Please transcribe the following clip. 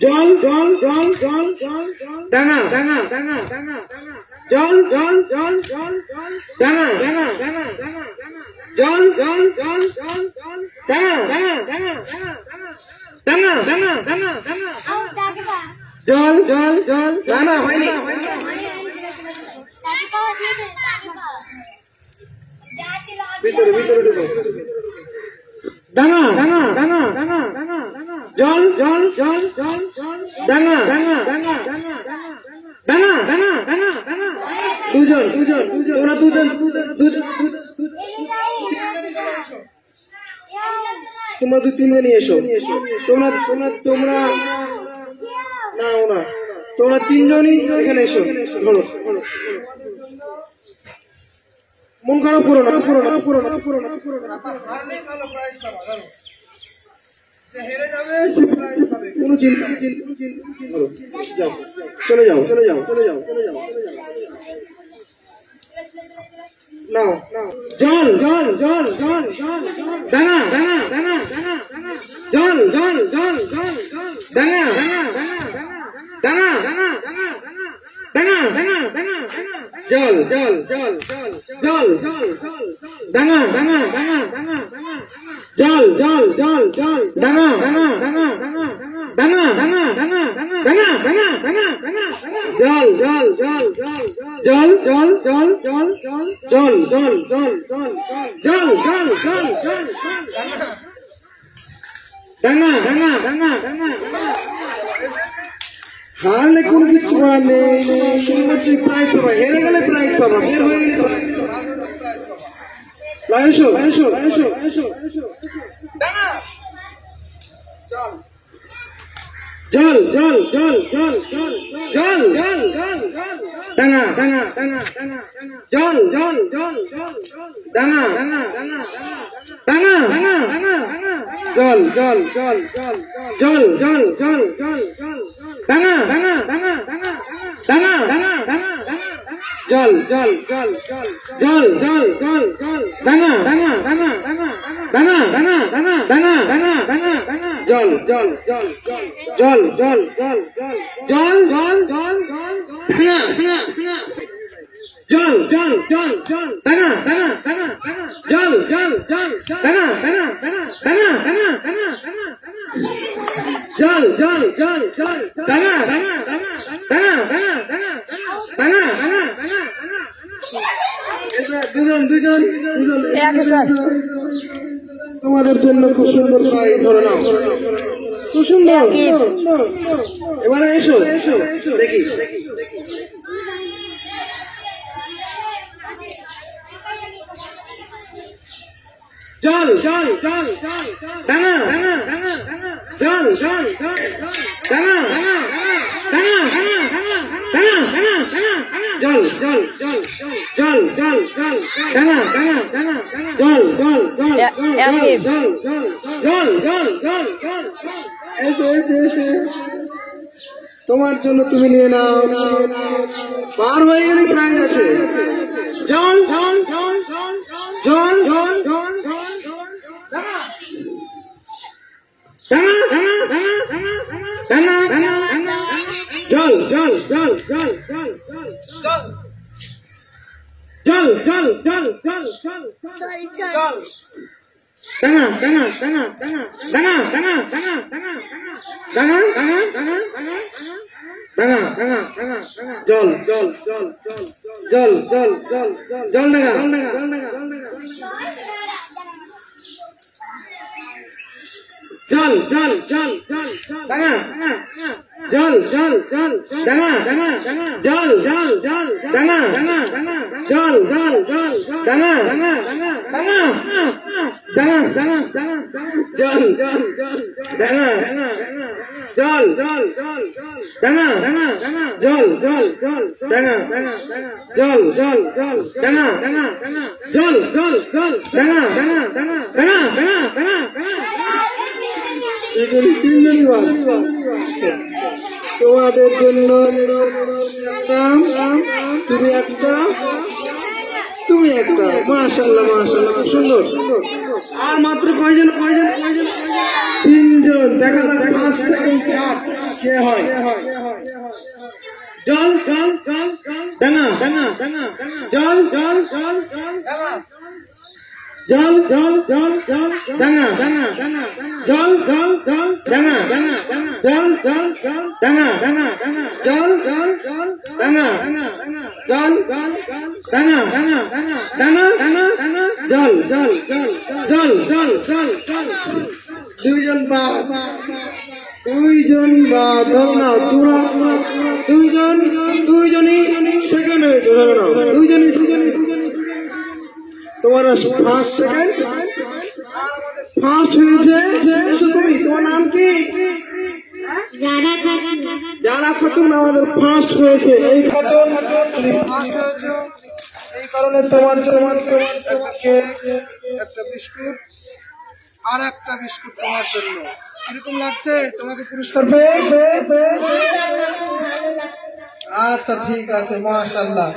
জল জল জল জল জল ডাঙা ডাঙা ডাঙা ডাঙা জল জল জল জল ডাঙা ডাঙা ডাঙা জল জল জল জল ডাঙা ডাঙা ডাঙা ডাঙা ডাঙা ডাঙা ডাঙা জল জল জল ডাঙা হয়নি ভিতরে ভিতরে ঢুকো ডাঙা ডাঙা ডাঙা ডাঙা ডাঙা জল জল জল জল ডাঙা ডাঙা ডাঙা ডাঙা ডাঙা ডাঙা ডাঙা ডাঙা দুজন দুজন তোমরা দুজন দুজন তোমরা দু তিনজন নিয়ে এসো তোমরা তোমরা তোমরা নাও না তোমরা তিনজনই এখানে এসো ধরো মন খারাপ করো না করো না করো না করো না করো না হেরে যাবে সে প্রাইজ পাবে কোনো চিন্তা যাও চলে যাও চলে যাও চলে যাও চলে যাও নাও নাও জল জল জল জল জল ডাঙা ডাঙা ডাঙা ডাঙা জল জল জল জল ডাঙা ডাঙা ডাঙা ডাঙা ডাঙা ডাঙা ডাঙা ডাঙা জল জল জল জল জল ডাঙা ডাঙা ডাঙা ডাঙা জল জল জল জল ডাঙা ডাঙা ডাঙা ডাঙা ডাঙা ডাঙা ডাঙা ডাঙা ডাঙা ডাঙা জল জল জল জল জল জল জল জল জল জল জল জল জল জল ডাঙা ডাঙা ডাঙা ডাঙা হারলে কোনো কিছু করার নেই সুন্দর তুই প্রাইজ পাবা হেরে গেলে প্রাইজ পাবা বের হয়ে গেলে এসো এসো এসো এসো জল জল জল জল জল জল জল ডাঙা ডাঙা ডাঙা জল জল জল ডাঙা ডাঙা ডাঙা ডাঙা ডাঙা ডাঙা জল জল জল জল জল জল জল ডাঙা ডাঙা ডাঙা ডাঙা ডাঙা ডাঙা ডাঙা জল জল জল জল জল জল ডাঙা ডাঙা ডাঙা ডাঙা ডাঙা ডাঙা ডাঙা ডাঙা ডাঙা ডাঙা জল জল জল জল জল জল জল জল জল ডাঙা ডাঙা জল জল জল জল ডাঙা ডাঙা ডাঙা জল জল জল ডাঙা ডাঙা ডাঙা ডাঙা ডাঙা ডাঙা জল জল জল জল ডাঙা ডাঙা ডাঙা ডাঙা ডাঙা ডাঙা ডাঙা ডাঙা দুজন দুজন দুজন তোমাদের জন্য খুব সুন্দর প্রাইজ ধরে নাও খুব সুন্দর এবারে এসো এসো দেখি জল জল জল ডাঙা ডাঙা ডাঙা জল জল জল ডাঙা ডাঙা ডাঙা ডাঙা ডাঙা ডাঙা জল জল জল জল জল জল ডাঙা ডাঙা ডাঙা জল জল জল জল জল জল জল জল এসে এসে এসে তোমার জন্য তুমি নিয়ে নাও পার হয়ে গেলে প্রাইজ আছে জল জল জল জল জল জল জল জল জল জল জল জল জল জল জল জল ডাঙা ডাঙা ডাঙা ডাঙা ডাঙা ডাঙা ডাঙা ডাঙা ডাঙা ডাঙা ডাঙা ডাঙা ডাঙা জল জল জল জল জল জল জল ডাঙা জল ডাঙা জল ডাঙা জল জল জল জল ডাঙা জল জল জল ডাঙা ডাঙা জল জল জল ডাঙা ডাঙা জল জল জল ডাঙা ডাঙা ডাঙা ডাঙা ডাঙা জল জল জল ডাঙা জল জল জল ডাঙা ডাঙা জল জল জল ডাঙা জল জল জল ডাঙা জল জল জল ডাঙা ডাঙা ডাঙা ডাঙা তোমাদের জন্য তুমি একটা তুমি একটা মাশাআল্লাহ মাশাআল্লাহ সুন্দর আর মাত্র কয়জন কয়জন কয়জন তিনজন দেখা যাক 5 সেকেন্ড জল জল জল ডাঙা ডাঙা ডাঙা জল জল জল জল জল জল জল জল ডাঙা ডাঙা ডাঙা জল জল জল ডাঙা ডাঙা জল জল জল ডাঙা ডাঙা জল জল জল ডাঙা জল জল জল ডাঙা ডাঙা ডাঙা ডাঙা ডাঙা জল জল জল জল জল জল জল দুইজন বা ধরো না তোরা দুইজনই সেকেন্ড হয়েছে ধরো না দুইজনই তোমার ফার্স্ট সেকেন্ড ফার্স্ট হয়েছে তুমি তোমার নাম কি যারা খাতুন আমাদের ফার্স্ট হয়েছে এই খাতুন তুমি ফার্স্ট হয়েছে এই কারণে তোমার একটা বিস্কুট আর একটা বিস্কুট তোমার জন্য কিরকম লাগছে তোমাকে পুরস্কার পেয়ে আচ্ছা ঠিক আছে মাশাআল্লাহ